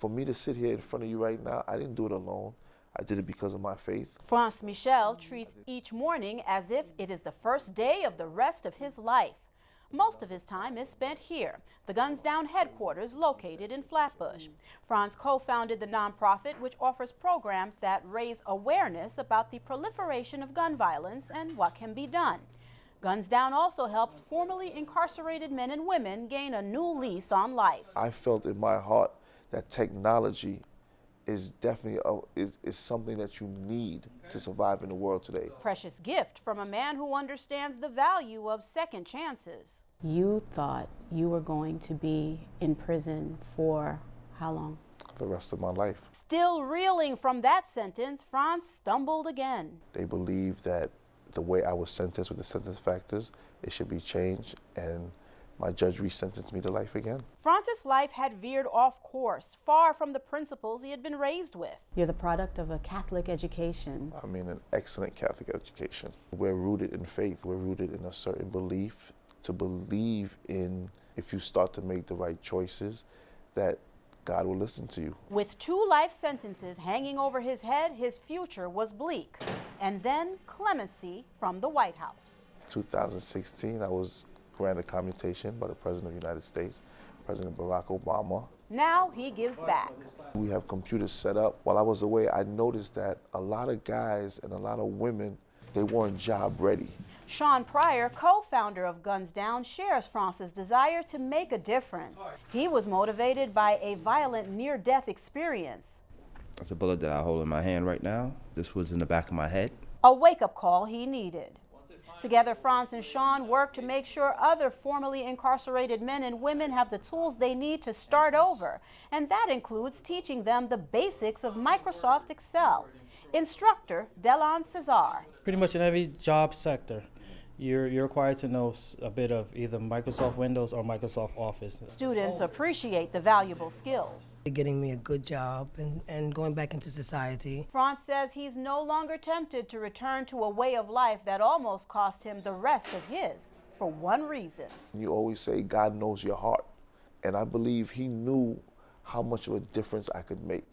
For me to sit here in front of you right now, I didn't do it alone. I did it because of my faith. Frantz Michel treats each morning as if it is the first day of the rest of his life. Most of his time is spent here, the Guns Down headquarters located in Flatbush. Frantz co-founded the nonprofit which offers programs that raise awareness about the proliferation of gun violence and what can be done. Guns Down also helps formerly incarcerated men and women gain a new lease on life. I felt in my heart that technology is definitely is something that you need to survive in the world today. Precious gift from a man who understands the value of second chances. You thought you were going to be in prison for how long? The rest of my life. Still reeling from that sentence, Frantz stumbled again. They believe that the way I was sentenced with the sentence factors, it should be changed, and my judge resentenced me to life again. Frantz's life had veered off course, far from the principles he had been raised with. You're the product of a Catholic education. I mean, an excellent Catholic education. We're rooted in faith. We're rooted in a certain belief, to believe in, if you start to make the right choices, that God will listen to you. With 2 life sentences hanging over his head, his future was bleak. And then clemency from the White House. 2016, I was granted commutation by the President of the United States, President Barack Obama. Now he gives back. We have computers set up. While I was away, I noticed that a lot of guys and a lot of women, they weren't job ready. Sean Pryor, co-founder of Guns Down, shares Frantz's desire to make a difference. He was motivated by a violent near-death experience. It's a bullet that I hold in my hand right now. This was in the back of my head. A wake-up call he needed. Together, Frantz and Sean work to make sure other formerly incarcerated men and women have the tools they need to start over. And that includes teaching them the basics of Microsoft Excel. Instructor Delon Cesar. Pretty much in every job sector, you're required to know a bit of either Microsoft Windows or Microsoft Office. Students appreciate the valuable skills. Getting me a good job and going back into society. Frantz says he's no longer tempted to return to a way of life that almost cost him the rest of his, for one reason. You always say God knows your heart, and I believe he knew how much of a difference I could make.